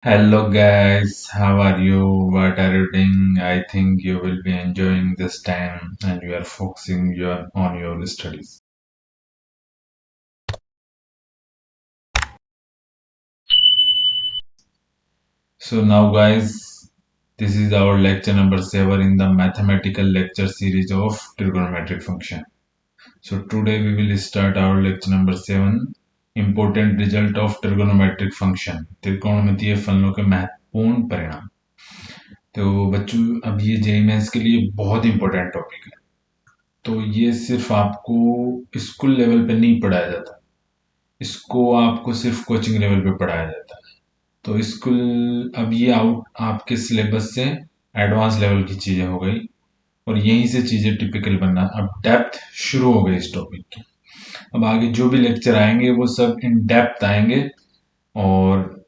Hello guys, how are you? What are you doing? I think you will be enjoying this time and you are focusing on your studies. So now guys, this is our lecture number 7 in the mathematical lecture series of trigonometric function. So today we will start our lecture number 7, important result of trigonometric function. त्रिकोणमितीय फलनों के महत्वपूर्ण परिणाम। तो बच्चों अब ये JEE mains के लिए बहुत इंपॉर्टेंट टॉपिक है। तो ये सिर्फ आपको स्कूल लेवल पे नहीं पढ़ाया जाता, इसको आपको सिर्फ कोचिंग लेवल पे पढ़ाया जाता है। तो स्कूल अब ये आउट आपके सिलेबस से एडवांस लेवल की चीजें हो गई और यहीं से चीजें टिपिकल बनना, अब डेप्थ शुरू हो गई इस टॉपिक की। अब आगे जो भी लेक्चर आएंगे वो सब इन डेप्थ आएंगे और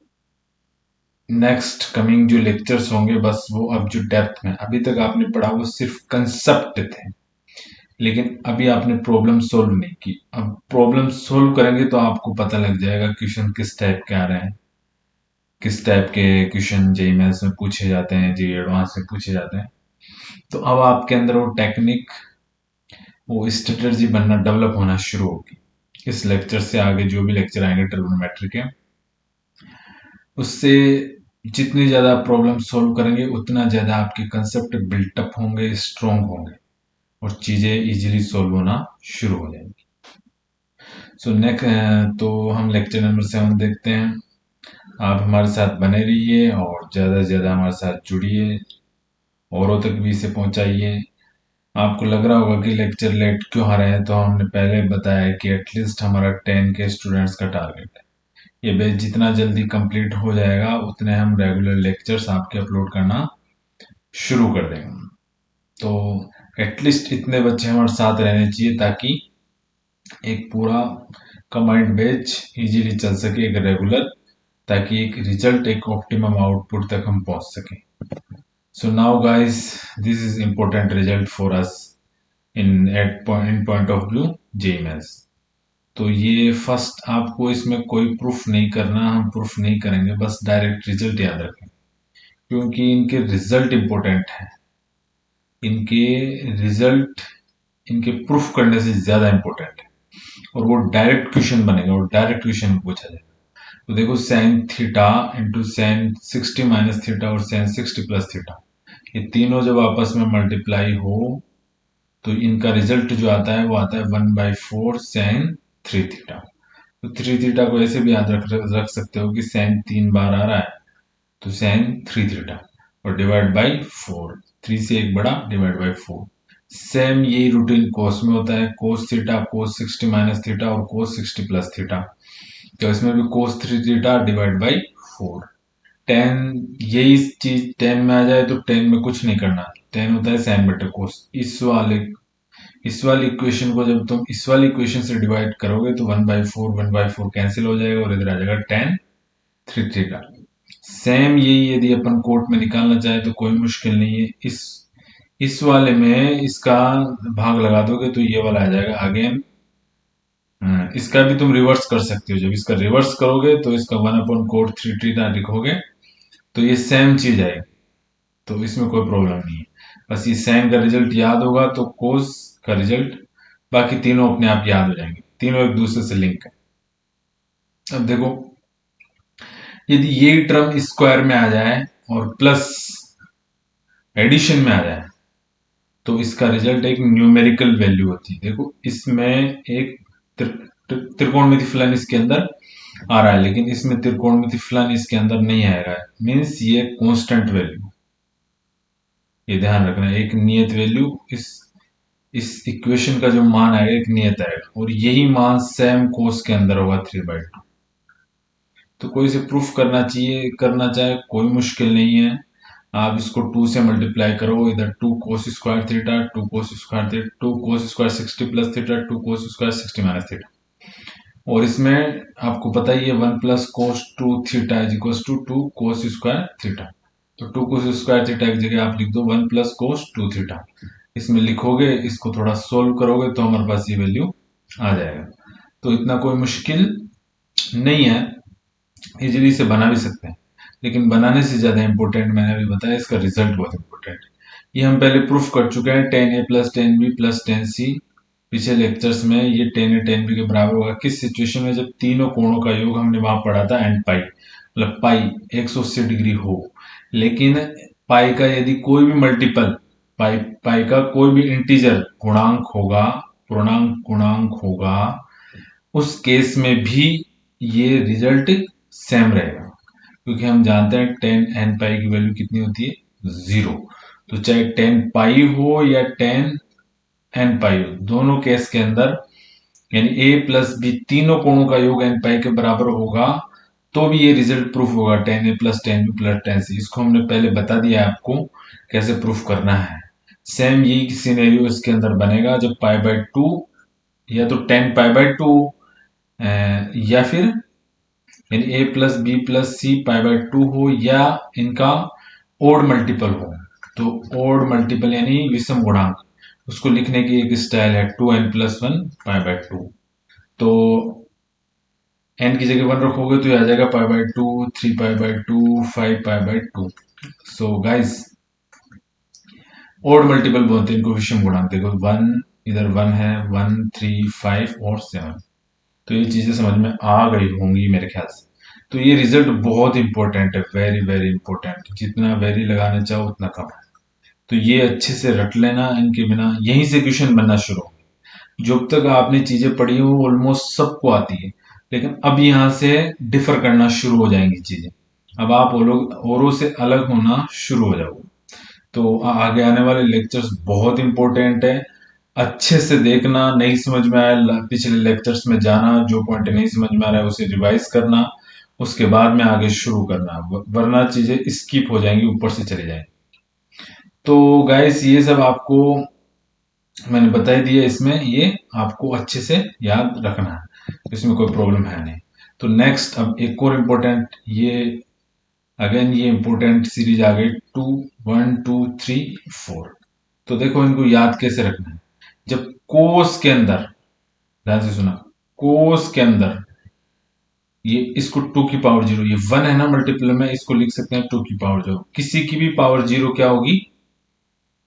नेक्स्ट कमिंग जो लेक्चर्स होंगे बस वो अब जो डेप्थ में अभी तक आपने पढ़ा वो सिर्फ कंसेप्ट थे, लेकिन अभी आपने प्रॉब्लम सोल्व नहीं की। अब प्रॉब्लम सोल्व करेंगे तो आपको पता लग जाएगा क्वेश्चन किस टाइप के आ रहे हैं, किस टाइप के क्वेश्चन जेईई मेंस में पूछे जाते हैं, जेईई एडवांस में पूछे जाते हैं। तो अब आपके अंदर वो टेक्निक, वो स्ट्रेटजी बनना, डेवलप होना शुरू होगी। इस लेक्चर से आगे जो भी लेक्चर आएंगे ट्रिग्नोमेट्री के, उससे जितनी ज्यादा प्रॉब्लम सोल्व करेंगे उतना ज्यादा आपके कंसेप्ट बिल्टअप होंगे, स्ट्रोंग होंगे और चीजें इजीली सोल्व होना शुरू हो जाएंगी। सो नेक्स्ट तो हम लेक्चर नंबर 7 देखते हैं। आप हमारे साथ बने रहिए और ज़्यादा से ज़्यादा हमारे साथ जुड़िए, औरों तक भी इसे पहुंचाइए। आपको लग रहा होगा कि लेक्चर लेट क्यों आ रहे हैं, तो हमने पहले बताया कि एटलीस्ट हमारा 10 के स्टूडेंट्स का टारगेट है। ये बैच जितना जल्दी कंप्लीट हो जाएगा उतने हम रेगुलर लेक्चर्स आपके अपलोड करना शुरू कर देंगे। तो एटलीस्ट इतने बच्चे हमारे साथ रहने चाहिए ताकि एक पूरा कंबाइंड बैच इजीली चल सके, एक रेगुलर, ताकि एक रिजल्ट, एक ऑप्टिमम आउटपुट तक हम पहुंच सकें। So now guys, this is important result for us in point of view JEE Mains. तो ये फर्स्ट आपको इसमें कोई प्रूफ नहीं करना, हम प्रूफ नहीं करेंगे, बस डायरेक्ट रिजल्ट याद रखें क्योंकि इनके रिजल्ट इंपॉर्टेंट है। इनके रिजल्ट इनके प्रूफ करने से ज्यादा इंपॉर्टेंट है और वो डायरेक्ट क्वेश्चन बनेगा और डायरेक्ट क्वेश्चन पूछा जाएगा। तो देखो sine theta into sine 60 minus theta और साइन 60 प्लस थीटा, ये तीनों जब आपस में मल्टीप्लाई हो तो इनका रिजल्ट जो आता है वो आता है 1/4 साइन 3 थीटा। तो 3 थीटा को ऐसे भी याद रख सकते हो कि साइन 3 बार आ रहा है तो साइन 3 थीटा और डिवाइड बाई 4, 3 से एक बड़ा, डिवाइड बाई 4। सेम यही रूटीन कोस में होता है, कोस थीटा, कोस 60 माइनस थीटा और कोस 60 प्लस थीटा। तो इसमें भी कोस 3 थीटा डिवाइड बाई 4। टेन, यही चीज टेन में आ जाए तो टेन में कुछ नहीं करना, टेन होता है साइन बटे कोस। इस वाली इक्वेशन को जब तुम इस वाली इक्वेशन से डिवाइड करोगे तो 1/4 कैंसिल हो जाएगा और इधर आ जाएगा टेन 3 थीटा। सेम यही यदि अपन कोट में निकालना चाहे तो कोई मुश्किल नहीं है, इस वाले में इसका भाग लगा दोगे तो ये वाला आ जाएगा अगेन। इसका भी तुम रिवर्स कर सकते हो, जब इसका रिवर्स करोगे तो इसका 1/कोट 3 थीटा लिखोगे तो ये सेम चीज आएगी, तो इसमें कोई प्रॉब्लम नहीं है। बस ये साइन का रिजल्ट याद होगा तो कोस का रिजल्ट, बाकी तीनों अपने आप याद हो जाएंगे, तीनों एक दूसरे से लिंक है। अब देखो, यदि ये टर्म स्क्वायर में आ जाए और प्लस एडिशन में आ जाए तो इसका रिजल्ट एक न्यूमेरिकल वैल्यू होती है। देखो इसमें एक त्रिकोणमिति फलन इसके अंदर आ रहा है, लेकिन इसमें त्रिकोणमिति फलन इसके अंदर नहीं आएगा, मीन्स ये कांस्टेंट वैल्यू, ये ध्यान रखना। एक नियत वैल्यू, इस इक्वेशन का जो मान आएगा एक नियत आएगा और यही मान सेम कोस के अंदर होगा 3/2। तो कोई से प्रूफ करना चाहिए, करना चाहे कोई मुश्किल नहीं है। आप इसको 2 से मल्टीप्लाई करो, इधर 2 cos² theta, 2 cos² 60 plus theta, 2 cos² 60 minus theta. और इसमें आपको पता ही है 1 + cos 2 theta is equal to 2 cos² theta. तो 2 cos² थीटा की जगह आप लिख दो 1 + cos 2 थीटा। इसमें लिखोगे, इसको थोड़ा सोल्व करोगे तो हमारे पास ये वैल्यू आ जाएगा। तो इतना कोई मुश्किल नहीं है, इजीली से बना भी सकते हैं। लेकिन बनाने से ज्यादा इंपॉर्टेंट मैंने अभी बताया, इसका रिजल्ट बहुत इंपॉर्टेंट है। ये हम पहले प्रूफ कर चुके हैं, 10a plus 10b plus 10c। पिछले लेक्चर्स में ये 10a 10b के बराबर होगा किस सिचुएशन में, जब तीनों कोणों का योग हमने वहां पढ़ा था एंड पाई, मतलब पाई 180 डिग्री हो। लेकिन पाई का यदि कोई भी मल्टीपल, पाई पाई का कोई भी इंटीजर गुणांक होगा, पूर्णांक गुणांक होगा, उस केस में भी ये रिजल्ट सेम रहेगा, क्योंकि हम जानते हैं 10 n पाई की वैल्यू कितनी होती है, 0। तो चाहे 10 पाई हो या 10 n पाई हो, दोनों केस के अंदर यानी a प्लस बी तीनों कोणों का योग n पाई के बराबर होगा, तो भी ये रिजल्ट प्रूफ होगा 10a plus 10b plus 10c। इसको हमने पहले बता दिया है आपको कैसे प्रूफ करना है। सेम यही सिनेरियो इसके अंदर बनेगा, जब पाई बाय 2 या तो 10 पाई बाय 2 या फिर यानी a plus b plus c pi by 2 हो, या इनका ओड मल्टीपल हो। तो ओड मल्टीपल यानी विषम गुणांक, उसको लिखने की एक स्टाइल है 2n+1 पाई बाय 2। तो n की जगह 1 रखोगे तो ये आ जाएगा pi by 2, 3 pi by 2, 5 pi by 2। So guys, odd multiple बोलते हैं इनको विषम गुणांक। देखो 1, इधर 1 है, 1, 3, 5 और 7। तो ये चीजें समझ में आ गई होंगी मेरे ख्याल से। तो ये रिजल्ट बहुत इंपॉर्टेंट है, वेरी वेरी इंपॉर्टेंट। जितना वेरी लगाना चाहो उतना कम है। तो ये अच्छे से रट लेना, इनके बिना यहीं से क्वेश्चन बनना शुरू होंगे। जब तक आपने चीजें पढ़ी हो ऑलमोस्ट सबको आती है, लेकिन अब यहाँ से डिफर करना शुरू हो जाएंगी चीजें। अब आप वो लोग औरों से अलग होना शुरू हो जाओगे। तो आगे आने वाले लेक्चर्स बहुत इंपॉर्टेंट है, अच्छे से देखना। नहीं समझ में आया पिछले लेक्चर्स में जाना, जो पॉइंट नहीं समझ में आ रहा है उसे रिवाइज करना, उसके बाद में आगे शुरू करना, वरना चीजें स्किप हो जाएंगी, ऊपर से चली जाएंगी। तो गाइस, ये सब आपको मैंने बता ही दिया, इसमें ये आपको अच्छे से याद रखना है, इसमें कोई प्रॉब्लम है नहीं। तो नेक्स्ट अब एक और इम्पोर्टेंट, ये अगेन ये इंपॉर्टेंट सीरीज आ गई 2, 1, 2, 3, 4। तो देखो इनको याद कैसे रखना है। जब कोस के अंदर, ध्यान से सुना, कोस के अंदर ये इसको 2 की पावर 0, ये 1 है ना मल्टीपल में, इसको लिख सकते हैं 2 की पावर 0। किसी की भी पावर 0 क्या होगी,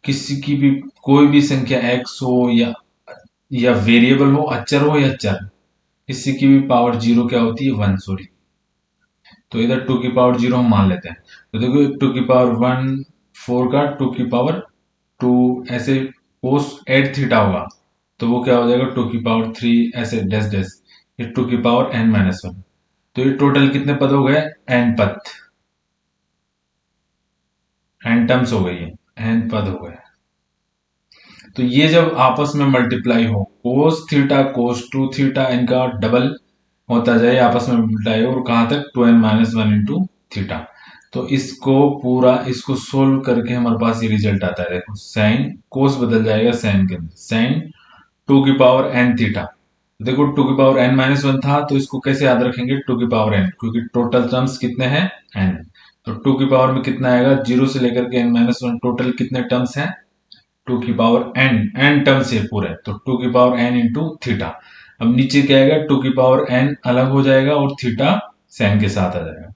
किसी की भी कोई भी संख्या x हो या वेरिएबल हो, अचर हो या चर, किसी की भी पावर 0 क्या होती है, 1, सॉरी। तो इधर 2 की पावर 0 हम मान लेते हैं। तो देखो 2 की पावर 1 4 का 2 की पावर 2, ऐसे कोस 8 थीटा होगा तो वो क्या हो जाएगा 2 की पावर 3, ऐसे डैश डैश, ये 2 की पावर n-1। तो ये टोटल कितने पद हो गए, n पद, n टर्म्स हो गई है, n पद हो गए। तो ये जब आपस में मल्टीप्लाई हो, कोस थीटा कोस 2 थीटा, इनका डबल होता जाए, आपस में मल्टीप्लाई हो, और कहां तक 2n-1 इंटू थीटा। तो इसको पूरा इसको सोल्व करके हमारे पास ये रिजल्ट आता है। देखो साइन कोस बदल जाएगा साइन के अंदर, साइन 2 की पावर n थीटा। देखो 2 की पावर n-1 था, तो इसको कैसे याद रखेंगे, 2 की पावर n, क्योंकि टोटल टर्म्स कितने हैं, n। तो 2 की पावर में कितना आएगा, 0 से लेकर के n-1, टोटल कितने टर्म्स हैं, 2 की पावर n, n टर्म्स है पूरे, तो 2 की पावर n इंटू थीटा। अब नीचे क्या आएगा, 2 की पावर n अलग हो जाएगा और थीटा साइन के साथ आ जाएगा।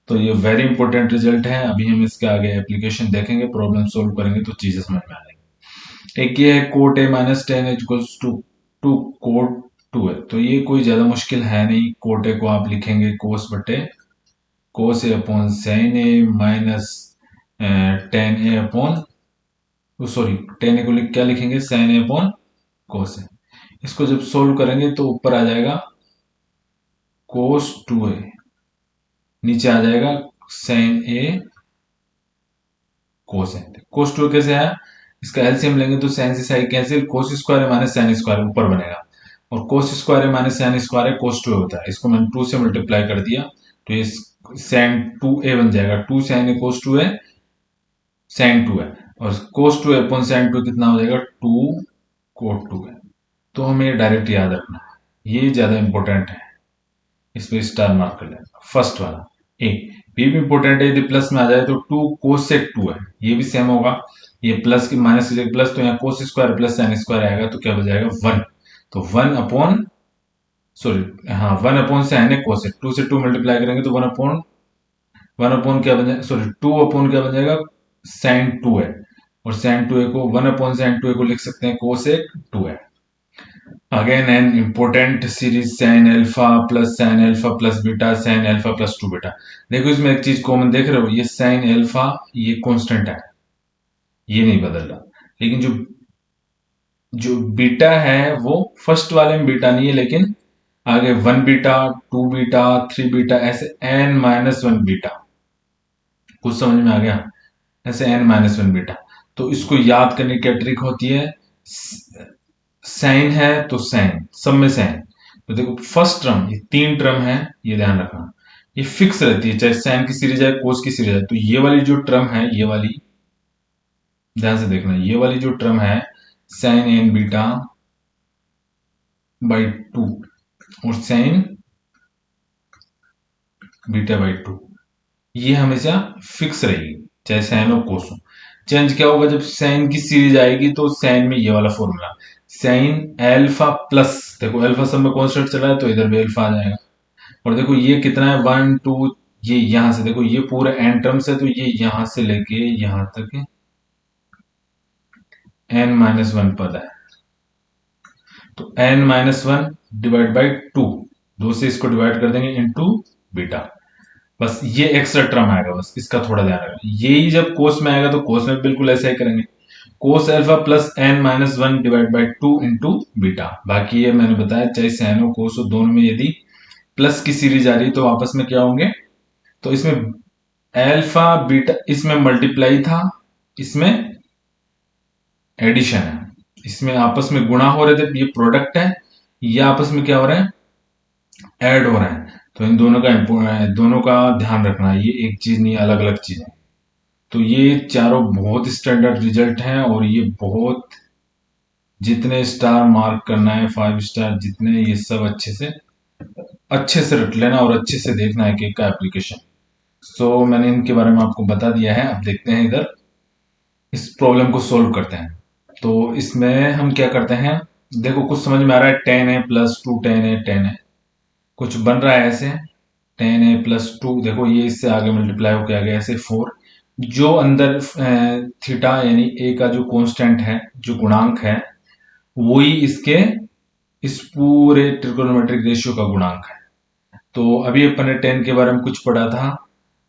तो ये वेरी इंपॉर्टेंट रिजल्ट है। अभी हम इसके आगे एप्लीकेशन देखेंगे, प्रॉब्लम सोल्व करेंगे तो चीजें समझ में आ जाएंगी। एक ये है coat a-10 equals to 2 coat 2 है। तो ये कोई ज्यादा मुश्किल है नहीं। कोट ए को आप लिखेंगे कोस बटे कोस ए अपॉन साइन ए माइनस 10 ए अपॉन, सॉरी 10 ए को क्या लिखेंगे, साइन ए अपॉन कोस ए। इसको जब सोल्व करेंगे तो ऊपर आ जाएगा कोस 2a, नीचे आ जाएगा साइन ए कोस ए। कोस 2 कैसे आया, इसका एलसीएम लेंगे तो साइन से साइन कैंसिल, कोस स्क्वायर है माइनस साइन स्क्वायर ऊपर बनेगा, और कोस स्क्वायर है माइनस साइन स्क्वायर है, कोस 2 होता है। इसको मैंने 2 से मल्टीप्लाई कर दिया तो ये साइन 2a बन जाएगा। 2 साइन ए कोस 2 है, साइन 2 है, और कोस 2 अपॉन साइन 2 कितना हो जाएगा, 2 कोट 2 है। तो हमें ये डायरेक्ट याद रखना है, ये ज्यादा इंपॉर्टेंट है, इस पे स्टार मार्क कर लेना। फर्स्ट वाला ए, बी भी इंपॉर्टेंट है, यदि प्लस में आ जाए तो 2 कोसेक 2 है, ये भी सेम होगा। ये प्लस की माइनस की जगह प्लस, तो यहाँ cos square plus sine square आएगा तो क्या हो जाएगा 1। तो 1 अपॉन, सॉरी हाँ 1 अपॉन साइन है कोसेक, 2 से 2 मल्टीप्लाई करेंगे तो 1 अपॉन वन अपॉन क्या बन जाएगा, सॉरी टू अपॉन क्या बन जाएगा, साइन टू है, और साइन टू ए को वन अपॉन साइन टू ए को लिख सकते हैं कोसेक टू है। Again an important series sine alpha plus beta sine alpha plus to beta. देखो इसमें एक चीज कॉमन देख रहे हो, ये साइन अल्फा ये कांस्टेंट है, ये नहीं बदल रहा, लेकिन जो जो बीटा है वो फर्स्ट वाले में बीटा नहीं है, लेकिन आगे one beta, two beta, three beta, ऐसे एन माइनस वन बीटा। कुछ समझ में आ गया, ऐसे एन माइनस वन बीटा। तो इसको याद करने की क्या ट्रिक होती है, साइन है तो साइन, सब में साइन। तो देखो फर्स्ट टर्म, ये तीन टर्म है, ये ध्यान रखना, ये फिक्स रहती है, चाहे साइन की सीरीज है कोस की सीरीज है। तो ये वाली जो टर्म है, ये वाली ध्यान से देखना, ये वाली जो टर्म है sine n beta by two और साइन बीटा बाई टू, ये हमेशा फिक्स रहेगी, चाहे साइन हो कोस हो। चेंज क्या होगा, जब साइन की सीरीज आएगी तो साइन में ये वाला फॉर्मूला, साइन एल्फा प्लस, देखो एल्फा सब में कॉन्स्टेंट चला है तो इधर भी एल्फा आ जाएगा। और देखो ये कितना है, वन टू, ये यहां से देखो ये पूरा एन टर्म्स है, तो ये यहां से लेके यहां तक एन माइनस वन पद है। तो n minus one divide by two, दो से इसको डिवाइड कर देंगे इंटू बीटा। बस ये एक्स्ट्रा टर्म आएगा, बस इसका थोड़ा ध्यान रखना। यही जब कोस में आएगा तो कोस में बिल्कुल ऐसा ही करेंगे, cos alpha plus n minus one divide by two into beta. बाकी ये मैंने बताया, चाहे सैन हो कोस हो, दोनों में यदि प्लस की सीरीज आ रही तो आपस में क्या होंगे, तो इसमें अल्फा बीटा, इसमें मल्टीप्लाई था, इसमें एडिशन है, इसमें आपस में गुणा हो रहे थे, ये प्रोडक्ट है, ये आपस में क्या हो रहा है, ऐड हो रहा है। तो इन दोनों का ध्यान रखना है, ये एक चीज नहीं, अलग अलग चीज है। तो ये चारों बहुत स्टैंडर्ड रिजल्ट हैं, और ये बहुत, जितने स्टार मार्क करना है, फाइव स्टार जितने, ये सब अच्छे से रट लेना और अच्छे से देखना है कि का एप्लीकेशन। सो मैंने इनके बारे में आपको बता दिया है। अब देखते हैं इधर, इस प्रॉब्लम को सोल्व करते हैं। तो इसमें हम क्या करते हैं, देखो कुछ समझ में आ रहा है, टेन है प्लस टू टेन है, टेन है, कुछ बन रहा है ऐसे, टेन ए प्लस टू, देखो ये इससे आगे मल्टीप्लाई होकर आ गया ऐसे फोर, जो अंदर थीटा यानी ए का जो कांस्टेंट है, जो गुणांक है, वही इसके इस पूरे ट्रिगोनोमेट्रिक रेशियो का गुणांक है। तो अभी अपन ने टेन के बारे में कुछ पढ़ा था,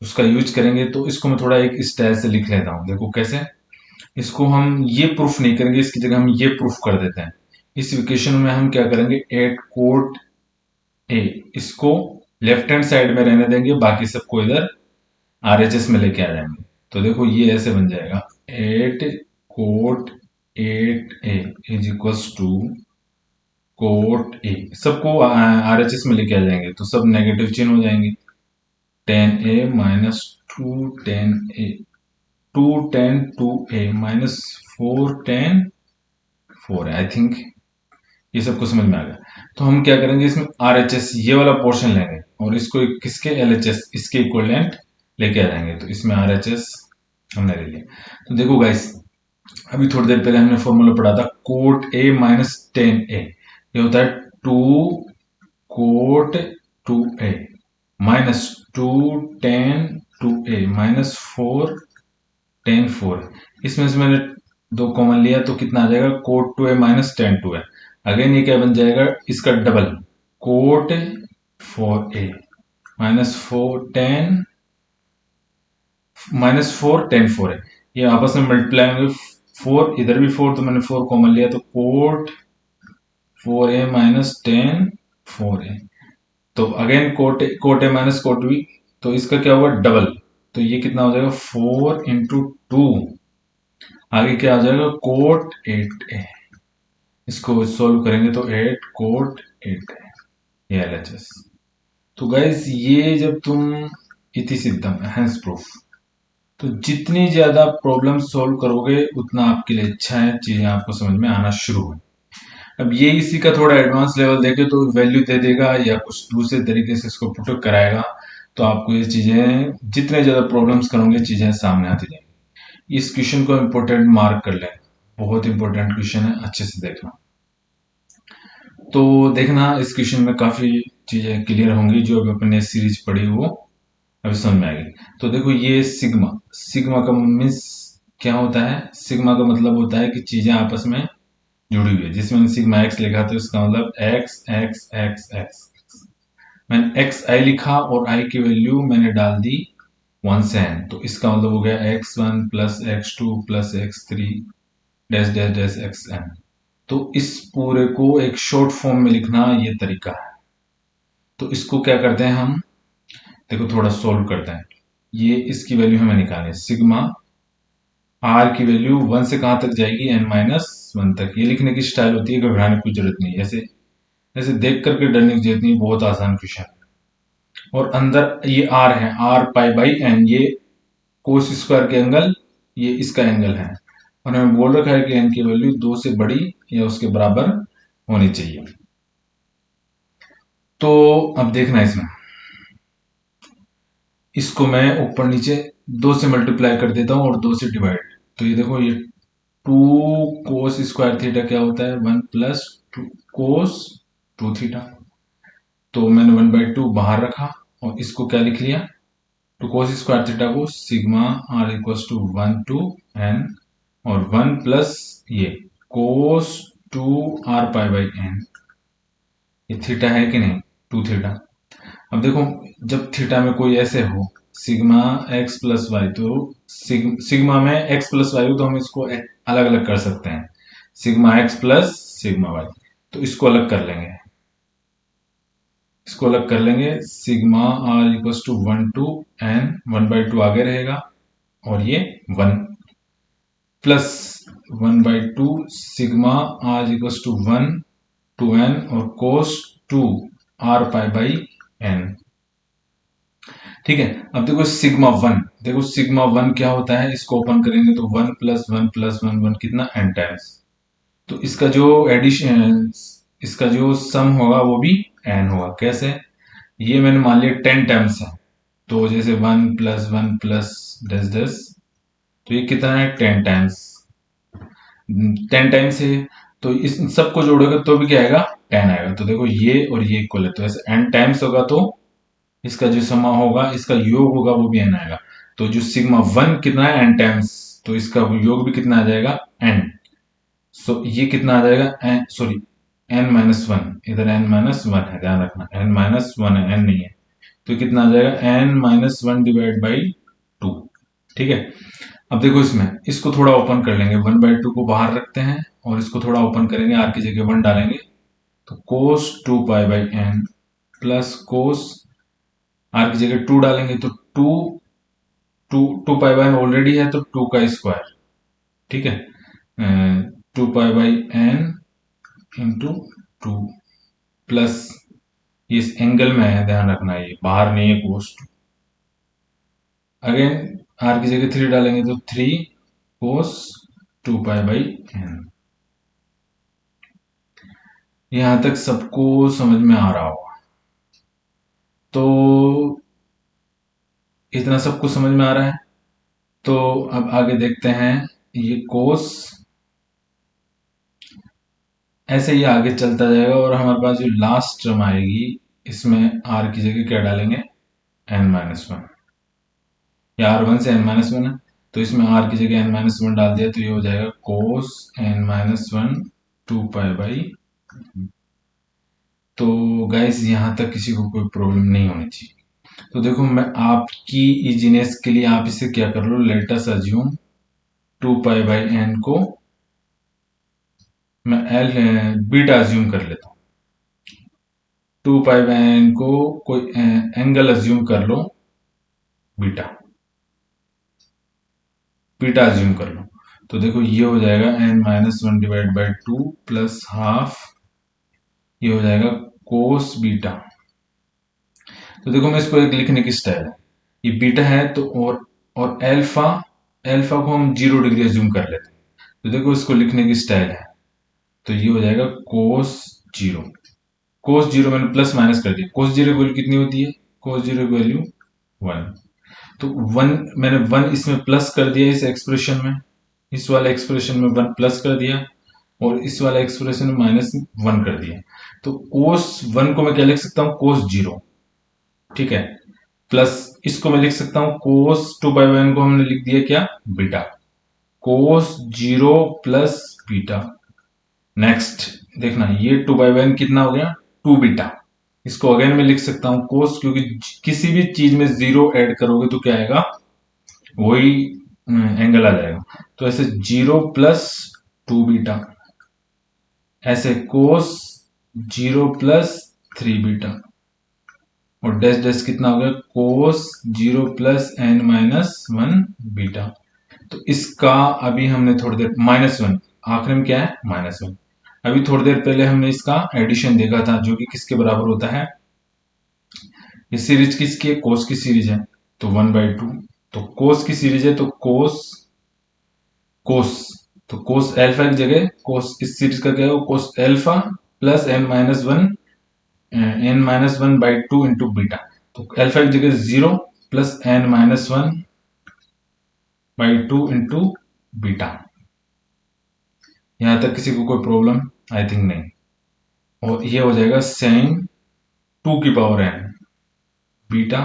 उसका यूज करेंगे। तो इसको मैं थोड़ा एक स्टाइल से लिख लेता हूं, देखो कैसे। इसको हम ये प्रूफ नहीं करेंगे, इसकी जगह हम ये प्रूफ कर देते हैं। इस इक्वेशन में हम क्या करेंगे, एट कोट ए, इसको लेफ्ट हैंड साइड में रहने देंगे, बाकी सबको इधर आरएचएस में लेके आ जाएंगे। तो देखो ये ऐसे बन जाएगा, eight cot eight A is equals to cot A, सबको आरएचएस में लेके आ जाएंगे तो सब नेगेटिव चिन्ह हो जाएंगे। Tan A minus two tan A, two tan two A minus four tan four है। आई थिंक ये सबको समझ में आ गया। तो हम क्या करेंगे, इसमें आरएचएस ये वाला पोर्शन लेंगे और इसको किसके एलएचएस, इसके इक्विवेलेंट लेके आ जाएंगे। तो इसमें आरएचएस हमने ले लिया। तो देखो गाइस, अभी थोड़ी देर पहले हमने फॉर्मूला पढ़ा था, cot A minus tan A, ये होता है two cot two A minus two tan two A minus four tan four. इसमें से मैंने दो कॉमन लिया तो कितना आ जाएगा, cot two A minus tan two A. Again ये क्या बन जाएगा, इसका double, cot four A minus four tan minus four tan four है, ये आपस में मल्टीप्लाई होंगे, फोर इधर भी फोर, तो मैंने फोर कॉमन लिया, तो cot four A minus tan four A. तो again cot A minus cot B, तो इसका क्या होगा डबल, तो ये कितना हो जाएगा, फोर इंटू टू, आगे क्या आ जाएगा, कोट एट ए। इसको सोल्व करेंगे तो एट कोट एट है, ये एलएचएस। तो गाइज ये जब तुम इति सिद्धम हैंस प्रूफ, तो जितनी ज्यादा प्रॉब्लम सॉल्व करोगे उतना आपके लिए अच्छा है, चीजें आपको समझ में आना शुरू हो। अब ये इसी का थोड़ा एडवांस लेवल देके तो वैल्यू दे देगा या कुछ दूसरे तरीके से इसको पुट कराएगा, तो आपको ये चीजें, जितने ज्यादा प्रॉब्लम्स करोगे चीजें सामने आती जाएंगी। इस क्वेश्चन को इंपॉर्टेंट मार्क कर लें, बहुत इंपॉर्टेंट क्वेश्चन है, अच्छे से देखना। तो देखना इस क्वेश्चन में काफी चीजें क्लियर होंगी, जो अभी अपने सीरीज पढ़ी वो अभी समझ में आएगी। तो देखो ये सिग्मा, सिग्मा का मीन्स क्या होता है? सिग्मा का मतलब होता है कि चीजें आपस में जुड़ी हुई है। जिसमें मैंने सिग्मा एक्स लिखा तो इसका मतलब एक्स एक्स एक्स एक्स। मैंने एक्स आई लिखा और आई की वैल्यू मैंने डाल दी 1 से n, तो इसका मतलब हो गया x1 plus x2 plus x3 dash dash dash xn। तो इस पूरे को एक शॉर्ट फॉर्म में लिखना ये तरीका है। तो इसको क्या करते हैं हम, देखो थोड़ा सोल्व करते हैं। ये इसकी वैल्यू हमें निकालनी है। सिग्मा आर की वैल्यू 1 से कहां तक जाएगी? n-1 तक। ये लिखने की स्टाइल होती है, घबराने की जरूरत नहीं। ऐसे ऐसे देख करके डरने की जरूरत नहीं, बहुत आसान क्वेश्चन है। और अंदर ये आर है, आर पाई बाई एन, ये कोस स्क्वायर के एंगल, ये इसका एंगल है। और हमें बोल रखा है कि एन की वैल्यू 2 से बड़ी या उसके बराबर होनी चाहिए। तो अब देखना इसमें, इसको मैं ऊपर नीचे 2 से मल्टीप्लाई कर देता हूं और 2 से डिवाइड। तो ये देखो, ये 2 कोस स्क्वायर थीटा क्या होता है? 1 प्लस 2 कोस 2 थीटा। तो मैंने 1/2 बाहर रखा और इसको क्या लिख लिया? टू कोस स्क्वायर थीटा को sigma r equals to 1 to n, और 1 प्लस ये cos 2 r pi by n. ये थीटा है कि नहीं? 2 थीटा। अब देखो, जब थीटा में कोई ऐसे हो सिग्मा एक्स प्लस वाई, तो सिग्मा में एक्स प्लस वाई हो तो हम इसको अलग अलग कर सकते हैं, sigma x plus sigma y. तो इसको अलग कर लेंगे, इसको अलग कर लेंगे। Sigma r equals to 1 to n, 1/2 आगे रहेगा और ये 1 plus 1/2 sigma r equals to 1 to n और cos 2 r pi by n. ठीक है। अब देखो सिग्मा 1, देखो सिग्मा 1 क्या होता है? इसको ओपन करेंगे तो 1 प्लस 1 प्लस 1 1 कितना? n times. तो इसका जो एडिशन, इसका जो सम होगा वो भी n होगा। कैसे? ये मैंने मान लिया 10 टाइम्स है, तो जैसे 1 प्लस दस दस, तो ये कितना है? 10 टाइम्स। 10 टाइम्स है, तो इस सबको जोड़ोगे तो भी क्या आएगा? 10 आएगा। तो देखो ये और ये इक्वल है, तो ऐसे n टाइम्स होगा तो इसका जो समा होगा, इसका योग होगा, वो भी n आएगा। तो जो सिग्मा 1 कितना है? n times. तो इसका योग भी कितना आ जाएगा? n। सो ये कितना आ जाएगा? n, sorry, n-1। इधर n-1 है, ध्यान रखना, n-1 है, n नहीं है। तो कितना आ जाएगा? n-1 divide by 2। ठीक है। अब देखो इसमें, इसको थोड़ा ओपन कर लेंगे, 1/2 को बाहर रखते हैं और इसको थोड़ा ओपन करेंगे, आर की जगह 1 डालेंगे, तो cos 2 pi by n plus cos, r की जगह 2 डालेंगे तो 2 to 2 pi by n already है, तो 2 का स्क्वायर। ठीक है। 2 pi by n into 2 plus, ये इस एंगल में है, ध्यान रखना, ये बाहर नहीं है, कोस 2। अगेन आर की जगह 3 डालेंगे तो 3 कोस 2 पाई बाई एन। यहां तक सबको समझ में आ रहा होगा। तो इतना सबको समझ में आ रहा है। तो अब आगे देखते हैं। ये कोस ऐसे ही आगे चलता जाएगा और हमारे पास जो लास्ट टर्म आएगी, इसमें आर की जगह क्या डालेंगे? n-1, या r1 से n-1 है, तो इसमें आर की जगह n-1 डाल दिया, तो ये हो जाएगा कोस n-1 2 पाई बाई। तो गाइस यहां तक किसी को कोई प्रॉब्लम नहीं होनी चाहिए। तो देखो, मैं आपकी इजीनेस के लिए आप इसे क्या कर लो, let us assume 2 pi by n को मैं एल बीटा अज्यूम कर लेता हूँ। 2 पाई बाई एन को कोई एंगल अज्यूम कर लो, बीटा, बीटा अज्यूम कर लो। तो देखो ये हो जाएगा n-1 divide by 2 plus half, ये हो जाएगा कोस बीटा। तो देखो मैं इसको एक लिखने की स्टाइल है, ये बीटा है तो, और एल्फा, एल्फा को हम 0 डिग्री अज्यूम कर लेते हैं। तो देखो इसको लिखने की स्टाइल है, तो ये हो जाएगा कोस 0। कोस 0 मैंने प्लस माइनस कर दिया। कोस 0 की वैल्यू कितनी होती है? कोस 0 की वैल्यू 1। तो 1 मैंने 1 इसमें प्लस कर दिया, इस एक्सप्रेशन में, इस वाले एक्सप्रेशन में 1 प्लस कर दिया और इस वाले एक्सप्रेशन में -1 कर दिया। तो कोस 1 को मैं क्या लिख सकता हूं? कोस 0। ठीक है। प्लस इसको मैं लिख सकता हूं कोस 2 बाई को हमने लिख दिया क्या, बीटा, कोस 0 प्लस बीटा। नेक्स्ट देखना ये 2 बाई कितना हो गया, 2 बीटा। इसको अगेन मैं लिख सकता हूं कोस, क्योंकि किसी भी चीज में 0 ऐड करोगे तो क्या आएगा, वही एंगल आ जाएगा। तो ऐसे 0 प्लस 2 बीटा, ऐसे कोस 0 प्लस 3 बीटा, और डैश डैश कितना हो गया, कोस 0 प्लस n माइनस 1 बीटा। तो इसका अभी हमने थोड़ी देर -1, आखिर में क्या है -1। अभी थोड़ी देर पहले हमने इसका एडिशन देखा था, जो कि किसके बराबर होता है, ये सीरीज किसकी है, कोस की सीरीज है, तो 1/2। तो कोस की सीरीज है तो कोस कोस तो कोस एल्फा की जगह कोस इस सीरीज का क्या है, कोस alpha plus n-1/2 into beta. तो एल्फा की जगह 0 प्लस n-1/2 इंटू बीटा। यहां तक किसी को कोई प्रॉब्लम, आई थिंक नहीं। और ये हो जाएगा साइन 2 की power n beta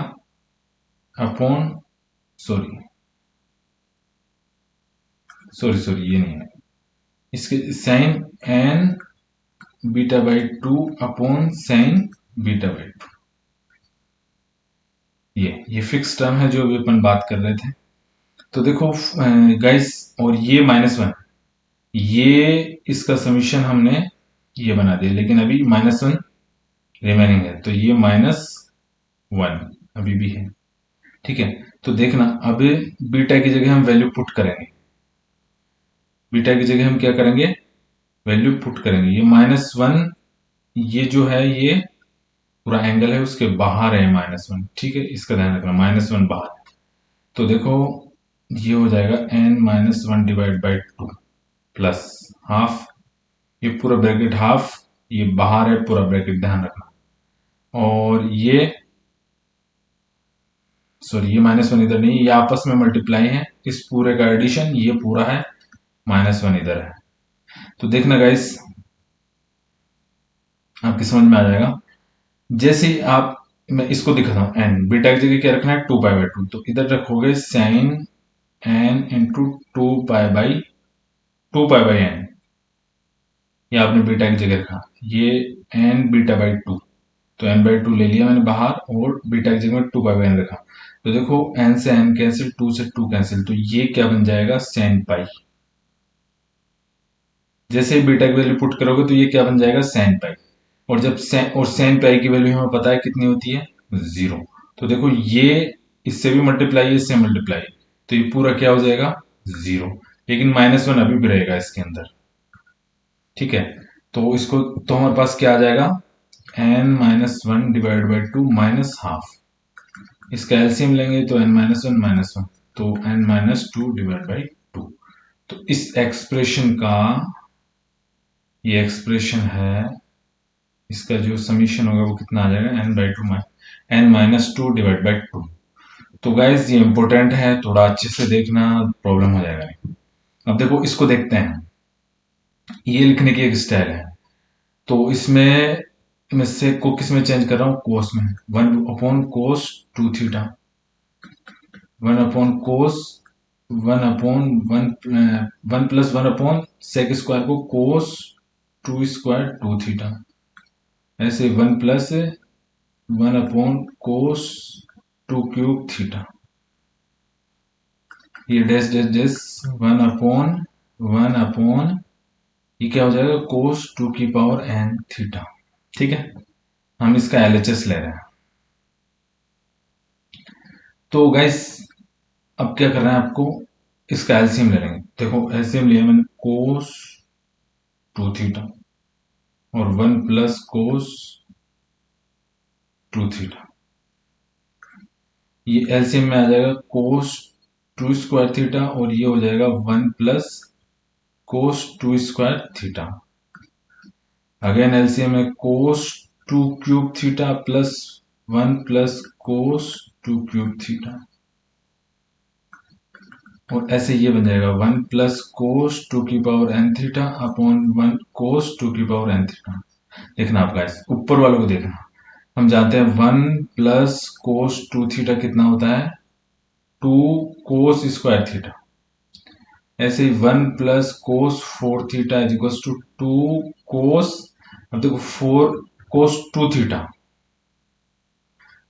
upon, sorry sorry sorry, ये नहीं है, इसके साइन n बीटा/2 अपॉन साइन बीटा/2। ये फिक्स टर्म है जो अभी अपन बात कर रहे थे। तो देखो गाइस, और ये -1, ये इसका समीशन हमने ये बना दिया, लेकिन अभी -1 रिमेनिंग है, तो ये -1 अभी भी है। ठीक है, तो देखना अब बीटा की जगह हम वैल्यू पुट करेंगे, बीटा की जगह हम क्या करेंगे, वैल्यू पुट करेंगे। ये -1, ये जो है ये पूरा एंगल है उसके बाहर है -1, ठीक है, इसका ध्यान रखना, -1 बाहर। तो देखो ये हो जाएगा n-1 divide by 2 plus half, ये पूरा ब्रैकेट हाफ, ये बाहर है पूरा ब्रैकेट, ध्यान रखना। और ये सॉरी, ये -1 इधर नहीं, ये आपस में मल्टीप्लाई है, इस पूरे का एडिशन, ये पूरा है, -1 इधर है। तो देखना गाइस, आपकी समझ में आ जाएगा। जैसे ही आप, मैं इसको दिखाता हूँ, एन बीटा की जगह क्या रखना है, 2 पाई/2, तो इधर रखोगे साइन n इंटू 2 पाई/n, ये आपने बीटा की जगह रखा, ये n बीटा/2, तो n/2 ले लिया मैंने बाहर, और बीटा की जगह 2 पाई/n रखा। तो देखो n से n कैंसिल, 2 से 2 कैंसिल, तो ये क्या बन जाएगा, सेन पाई। जैसे ही बीटा की वैल्यू पुट करोगे तो ये क्या बन जाएगा, सेन पाई। और जब सेन पाई की वैल्यू हमें पता है कितनी होती है, 0। तो देखो ये इससे भी मल्टीप्लाई है, इससे मल्टीप्लाई, तो ये पूरा क्या हो जाएगा, 0, लेकिन -1 अभी भी रहेगा इसके अंदर। ठीक है, तो इसको, तो हमारे पास क्या आ जाएगा, n-1 divide by 2 minus half, इसका एलसीएम लेंगे तो n-1 तो n-2 डिवाइड बाई 2। तो इस एक्सप्रेशन का, ये एक्सप्रेशन है, इसका जो समीशन होगा वो कितना आ जाएगा, n/2 डिवाइड बाई 2। तो गाइज ये इंपॉर्टेंट है, थोड़ा अच्छे से देखना, प्रॉब्लम हो जाएगा नहीं। अब देखो इसको देखते हैं, ये लिखने की एक स्टाइल है। तो इसमें मैं से को किस में चेंज कर रहा हूँ, कोस में, 1/cos 2 theta, 1/cos 1 plus 1/sec² को कोस 2²2 थीटा, ऐसे 1 प्लस 1/cos 2³ थीटा, ये डैश डैश डैश 1/1 ये क्या हो जाएगा, कोस 2n थीटा। ठीक है, हम इसका एलएचएस ले रहे हैं। तो गाइस अब क्या करना है आपको, इसका एलसीएम ले लेंगे। देखो एलसीएम लिया मैंने, कोस 2 थीटा और 1 प्लस कोस 2 थीटा, ये एलसीएम में आ जाएगा कोस 2² थीटा, और ये हो जाएगा 1 plus cos 2² theta. Again LCM में कोस 2³ theta plus 1 plus cos 2³ theta, और ऐसे ये बन जाएगा 1 plus cos 2n theta upon 1 कोस 2n थीटा। देखना आप गाइस, ऊपर वालों को देखना, हम जानते हैं 1 + cos 2 थीटा कितना होता है 2 cos² थीटा। ऐसे ही 1 + cos 4 थीटा = 2 cos, अब देखो 4 cos 2 थीटा।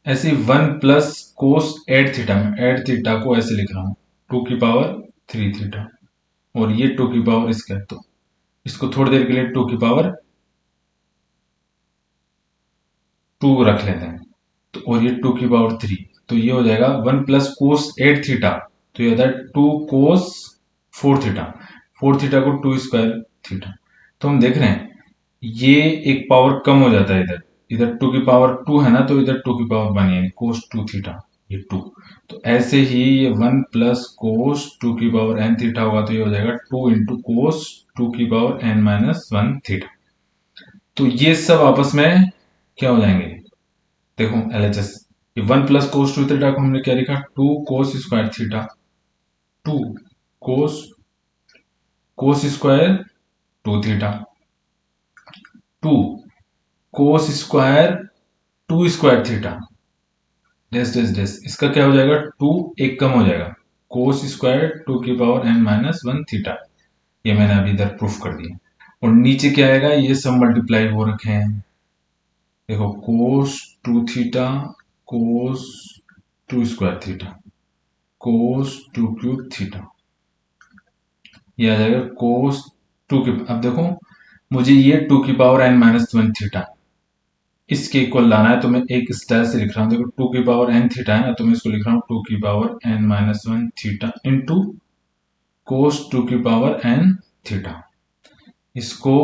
ऐसे ही 1 + cos 8 थीटा, में 8 थीटा को ऐसे लिख रहा हूं 2⁻³ थीटा, और ये 2⁻², तो इसको थोड़ी देर के लिए 2⁻² रख लेते हैं, तो और ये 2⁻³ तो ये हो जाएगा 1 + cos 8 थीटा, तो ये होता है 2 cos 4 थीटा। 4 थीटा को 2²थीटा। तो हम देख रहे हैं ये एक पावर कम हो जाता है, इधर इधर 2⁻² है ना, तो इधर 2⁻1 यानी cos 2 थीटा, ये 2। तो ऐसे ही ये 1 + cos 2⁻n थीटा होगा, तो ये हो जाएगा 2 × cos 2⁻n−1 थीटा। तो ये सब आपस में क्या हो जाएंगे, देखो LHS, ये 1 + cos 2 थीटा को हमने क्या लिखा 2 cos² theta, 2 cos 2 theta, 2 cos²2² theta, dash dash dash, इसका क्या हो जाएगा 2 एक कम हो जाएगा cos²2⁻n−1 थीटा। ये मैंने अभी इधर प्रूफ कर दिया। और नीचे क्या आएगा, ये सब मल्टीप्लाई हो रखे हैं, देखो cos 2 theta, cos 2²थीटा, cos 2³ theta, ये आ जाएगा अब देखो मुझे ये 2⁻n−1 थीटा इसके इक्वल लाना है, तो मैं एक स्टाइल से लिख रहा हूं, देखो 2⁻n थीटा है ना, तो मैं इसको लिख रहा हूं 2⁻n−1 theta into cos 2⁻n theta. इसको,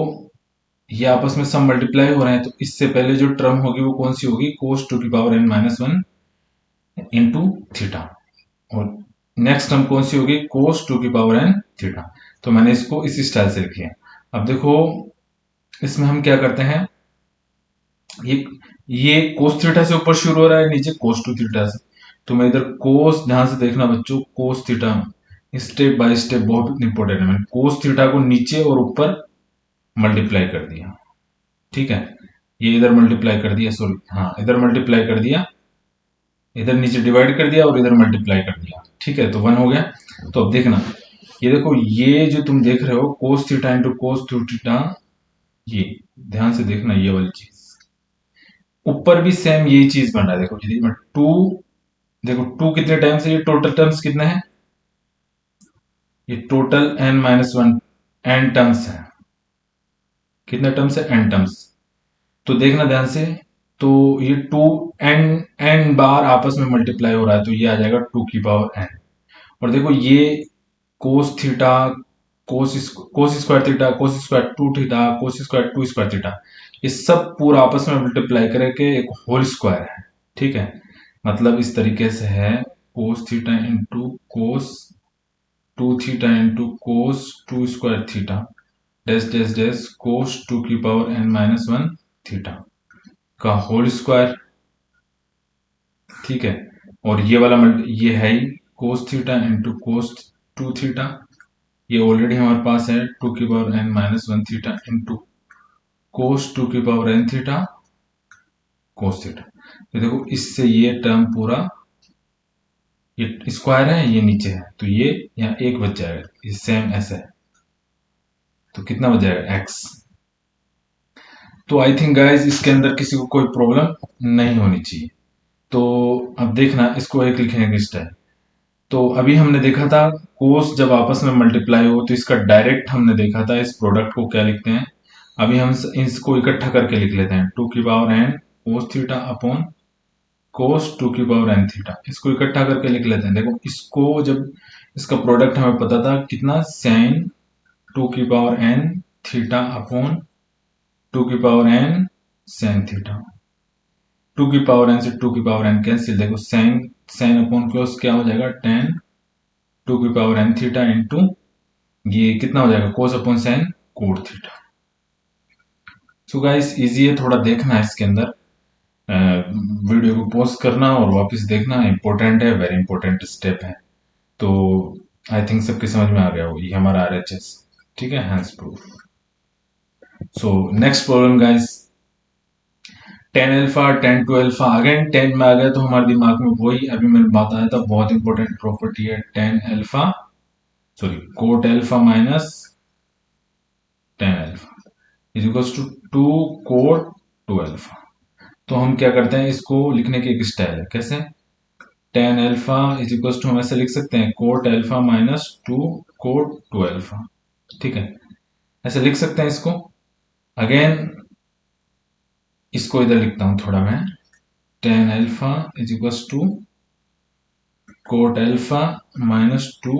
ये आपस में सब मल्टीप्लाई हो रहे हैं, तो इससे पहले जो टर्म होगी वो कौन सी होगी cos 2⁻n−1 इंटू थीटा, और नेक्स्ट टर्म कौन सी होगी cos 2⁻n थीटा। तो मैंने इसको इस स्टाइल से लिखी है। अब देखो इसमें हम क्या करते हैं, ये ये cos थीटा से ऊपर शुरू हो रहा है, नीचे cos 2 थीटा से, तो मैं इधर cos, ध्यान से देखना बच्चों, cos theta step by step बहुत इंपॉर्टेंट है, मैंने cos थीटा को नीचे और ऊपर मल्टीप्लाई कर दिया, ठीक है, ये इधर मल्टीप्लाई कर दिया, सॉरी हाँ इधर मल्टीप्लाई कर दिया, इधर नीचे डिवाइड कर दिया और इधर मल्टीप्लाई कर दिया, ठीक है, तो 1 हो गया। तो अब देखना, ये देखो ये जो तुम देख रहे हो cos theta into cos 2 theta, ये ध्यान से देखना, ये वाली चीज ऊपर भी सेम यही चीज बन रहा है, देखो यदि मैं 2, देखो 2 कितने टाइम्स है, ये टोटल टर्म्स कितने हैं, ये टोटल n-1 n टर्म्स है, कितने टर्म्स है n टर्म्स, तो देखना ध्यान से, तो ये 2 n बार आपस में मल्टीप्लाई हो रहा है, तो ये आ जाएगा 2⁻n। और देखो ये cos theta, cos² theta, cos²2 theta, cos²2²थीटा, ये सब पूरा आपस में मल्टीप्लाई करके एक होल स्क्वायर है, ठीक है, मतलब इस तरीके से है cos theta into cos 2 theta into cos 2²थीटा dash dash dash cos 2⁻n−1 theta का होल स्क्वायर, ठीक है, और ये वाला ये है ही cos theta into cos 2 theta, ये ऑलरेडी हमारे पास है 2⁻n−1 theta into cos 2⁻n theta cos theta. तो देखो इससे ये टर्म पूरा, ये स्क्वायर है, ये नीचे है, तो ये यहाँ एक बच जाएगा, ये सेम ऐसा है, तो कितना बच जाएगा x। तो आई थिंक गाइज इसके अंदर किसी को कोई प्रॉब्लम नहीं होनी चाहिए। तो अब देखना, इसको एक लिखेंगे स्टाइल। तो अभी हमने देखा था कोस जब आपस में मल्टीप्लाई हो तो इसका डायरेक्ट हमने देखा था इस प्रोडक्ट को क्या लिखते हैं, अभी हम इसको इकट्ठा करके लिख लेते हैं 2⁻n cos theta upon cos 2⁻n theta, इसको इकट्ठा करके लिख लेते हैं। देखो इसको जब इसका प्रोडक्ट हमें पता था कितना sin 2⁻n theta upon 2⁻n sin theta, 2⁻n से 2⁻n कैंसिल, देखो sin अपॉन cos क्या हो जाएगा tan 2⁻n थीटा इंटू ये कितना हो जाएगा cos upon sin cot theta. So guys easy है, थोड़ा देखना है इसके अंदर, वीडियो को पॉज करना और वापस देखना, इंपॉर्टेंट है, वेरी इंपॉर्टेंट स्टेप है। तो आई थिंक सबके समझ में आ गया हो, ये हमारा RHS, ठीक है, hence proof. So next problem guys, tan alpha, tan two alpha, again tan में आ गया तो हमारे दिमाग में वही अभी मैंने बात आया था, बहुत इंपॉर्टेंट प्रॉपर्टी है tan alpha, sorry cot alpha minus tan alpha is equal to two cot two alpha. तो हम क्या करते हैं, इसको लिखने की एक स्टाइल है, कैसे, tan alpha is equal to हम ऐसे लिख सकते हैं cot alpha minus two cot two alpha, ठीक है, ऐसे लिख सकते हैं इसको। अगेन इसको इधर लिखता हूं थोड़ा मैं, tan alpha is equal to cot alpha minus two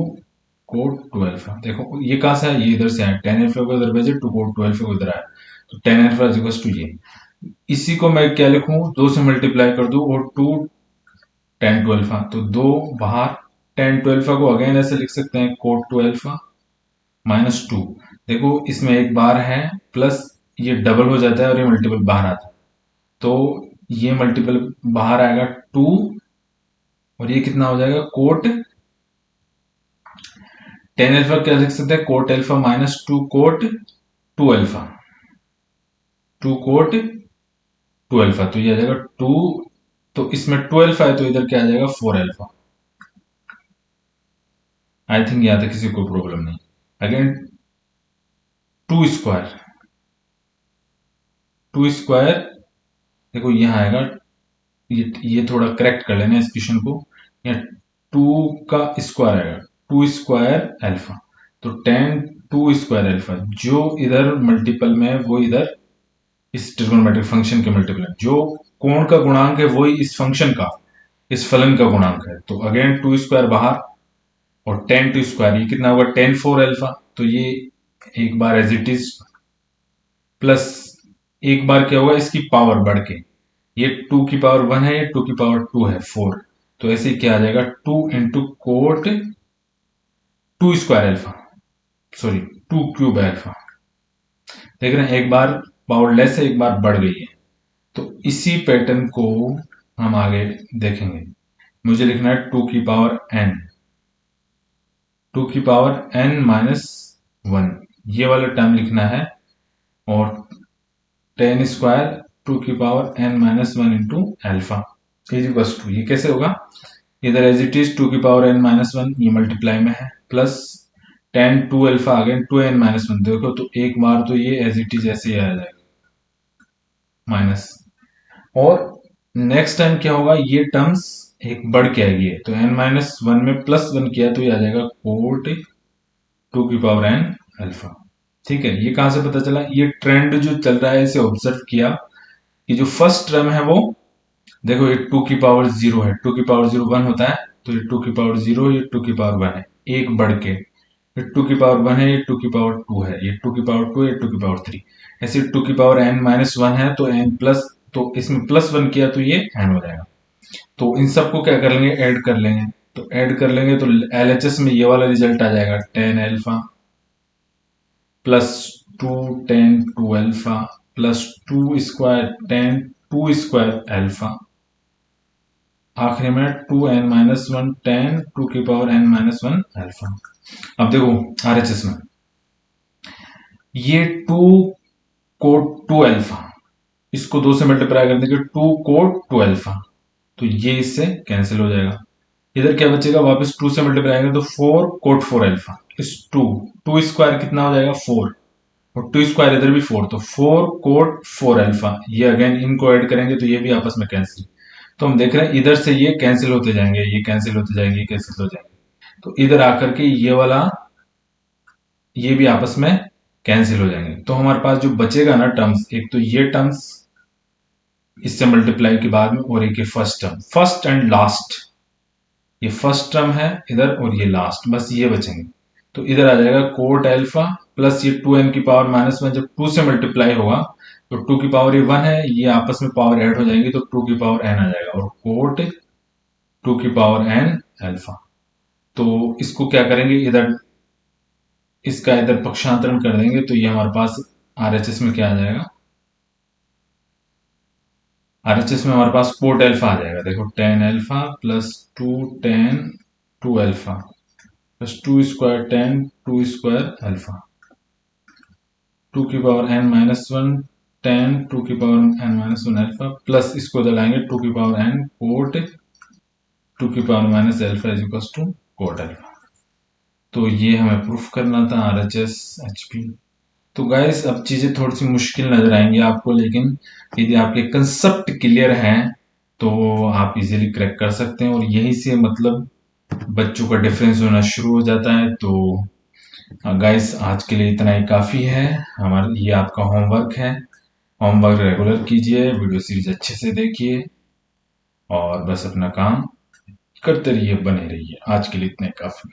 cot two alpha. देखो ये कहां से है, ये इधर से आया, टेन अल्फा को इधर भेजे, टू कोट टू अल्फा को इधर आया, तो tan alpha is equal to ये, इसी को मैं क्या लिखूं, दो से मल्टीप्लाई कर दूं और टू टेन टू अल्फा, तो दो बाहर, टेन टू अल्फा को अगेन ऐसे लिख सकते हैं cot two alpha minus two, देखो इसमें एक बार है प्लस ये डबल हो जाता है और ये मल्टीपल बाहर आता है, तो ये मल्टीपल बाहर आएगा टू, और ये कितना हो जाएगा कोट टेन अल्फा, क्या लिख सकते हैं cot alpha minus two cot two alpha, two cot two alpha, तो ये आ जाएगा टू, तो इसमें टू अल्फा है तो इधर क्या आ जाएगा फोर अल्फा। आई थिंक यहां तक किसी को प्रॉब्लम नहीं। Again two square, two square, देखो यहां आएगा, ये थोड़ा करेक्ट कर लेना इस क्वेश्चन को, यहाँ टू का स्क्वायर आएगा, टू स्क्वायर अल्फा, तो टेन टू स्क्वायर अल्फा, जो इधर मल्टीपल में है वो इधर इस ट्रिगोनोमेट्रिक फंक्शन के मल्टीपल है, जो कोण का गुणांक है वही इस फंक्शन का, इस फलन का गुणांक है, तो अगेन टू स्क्वायर बाहर और टेन टू स्क्वायर, ये कितना होगा टेन फोर अल्फा, तो ये एक बार एज इट इज प्लस एक बार क्या होगा इसकी पावर बढ़ के, ये टू की पावर वन है, ये टू की पावर टू है फोर, तो ऐसे क्या आ जाएगा two into cot two square alpha, sorry two cube alpha, देख रहे हैं एक बार पावर लेस है एक बार बढ़ गई है, तो इसी पैटर्न को हम आगे देखेंगे। मुझे लिखना है टू की पावर एन, टू की पावर एन माइनस वन, ये वाला टर्म लिखना है, और टेन स्क्वायर टू की power n minus one into alpha is equal to, ये कैसे होगा, इधर एज इट इज टू की पावर एन माइनस वन ये मल्टीप्लाई में है, plus tan two alpha again two n minus one, देखो तो एक बार तो ये एज इट इज ऐसे ही आ जाएगा माइनस, और नेक्स्ट टाइम क्या होगा ये टर्म्स एक बढ़ के आएगी, तो एन माइनस वन में प्लस वन किया तो ये आ जाएगा कोट टू की पावर एन अल्फा, ठीक है। ये कहां से पता चला, ये ट्रेंड जो चल रहा है इसे ऑब्जर्व किया कि जो फर्स्ट टर्म है वो, देखो ये टू की पावर जीरो है, टू की पावर जीरो वन होता है, तो ये टू की पावर जीरो, ये टू की पावर वन है, एक बढ़ के, ये टू की पावर वन है, ये टू की पावर टू है, ये टू की पावर टू, ये टू की पावर थ्री, ऐसे टू की पावर एन माइनस वन है तो एन प्लस, तो इसमें प्लस वन किया तो ये एन हो जाएगा, तो इन सबको क्या कर लेंगे ऐड कर लेंगे, तो ऐड कर लेंगे तो एलएचएस में ये वाला रिजल्ट आ जाएगा tan alpha plus two tan two alpha plus two square tan two square alpha, आखिरी में two n minus one tan two की power n minus one alpha. अब देखो आरएचएस में ये टू कोट टू अल्फा, इसको दो से मल्टीप्लाई कर देंगे टू कोट टू अल्फा, तो ये इससे कैंसिल हो जाएगा, इधर क्या बचेगा वापस टू से मल्टीप्लाई करेंगे तो फोर कोट फोर अल्फा, इस टू टू स्क्वायर कितना हो जाएगा फोर, और टू स्क्वायर इधर भी फोर, तो फोर कोट फोर अल्फा, ये अगेन इनको ऐड करेंगे तो ये भी आपस में कैंसिल, तो हम देख रहे हैं इधर से ये कैंसिल होते जाएंगे, ये कैंसिल होते जाएंगे, ये कैंसिल हो जाएंगे, तो इधर आकर के ये वाला ये भी आपस में कैंसिल हो जाएंगे, तो हमारे पास जो बचेगा ना टर्म्स, एक तो ये टर्म्स इससे मल्टीप्लाई के बाद में, और एक ये first term, first and last, ये फर्स्ट टर्म है इधर और ये लास्ट, बस ये बचेंगे, तो इधर आ जाएगा कोट अल्फा प्लस ये टू एन की पावर माइनस वन, जब टू से मल्टीप्लाई होगा तो टू की पावर ये वन है, ये आपस में पावर ऐड हो जाएगी तो टू की पावर एन आ जाएगा, और कोट टू की पावर एन अल्फा, तो इसको क्या करेंगे इधर, इसका इधर पक्षांतरण कर देंगे तो ये हमारे पास आरएचएस में क्या आ जाएगा, आरएचएस में हमारे पास कोट अल्फा आ जाएगा, देखो tan alpha plus two tan two alpha plus two square tan two square alpha, two की power n minus one 10 two की power n minus one alpha plus इसको लगाएंगे टू की पावर n कोट टू की power minus alpha is equal to cot alpha. तो ये हमें proof करना था RHS HP। तो गाइस अब चीजें थोड़ी सी मुश्किल नजर आएंगी आपको, लेकिन यदि आपके कंसेप्ट क्लियर हैं तो आप इजीली क्रैक कर सकते हैं, और यहीं से मतलब बच्चों का डिफरेंस होना शुरू हो जाता है। तो गाइस आज के लिए इतना ही काफ़ी है। हमारा ये आपका होमवर्क है, होमवर्क रेगुलर कीजिए, वीडियो सीरीज अच्छे से देखिए और बस अपना काम करते रहिए, बने रहिए। आज के लिए इतना ही काफ़ी।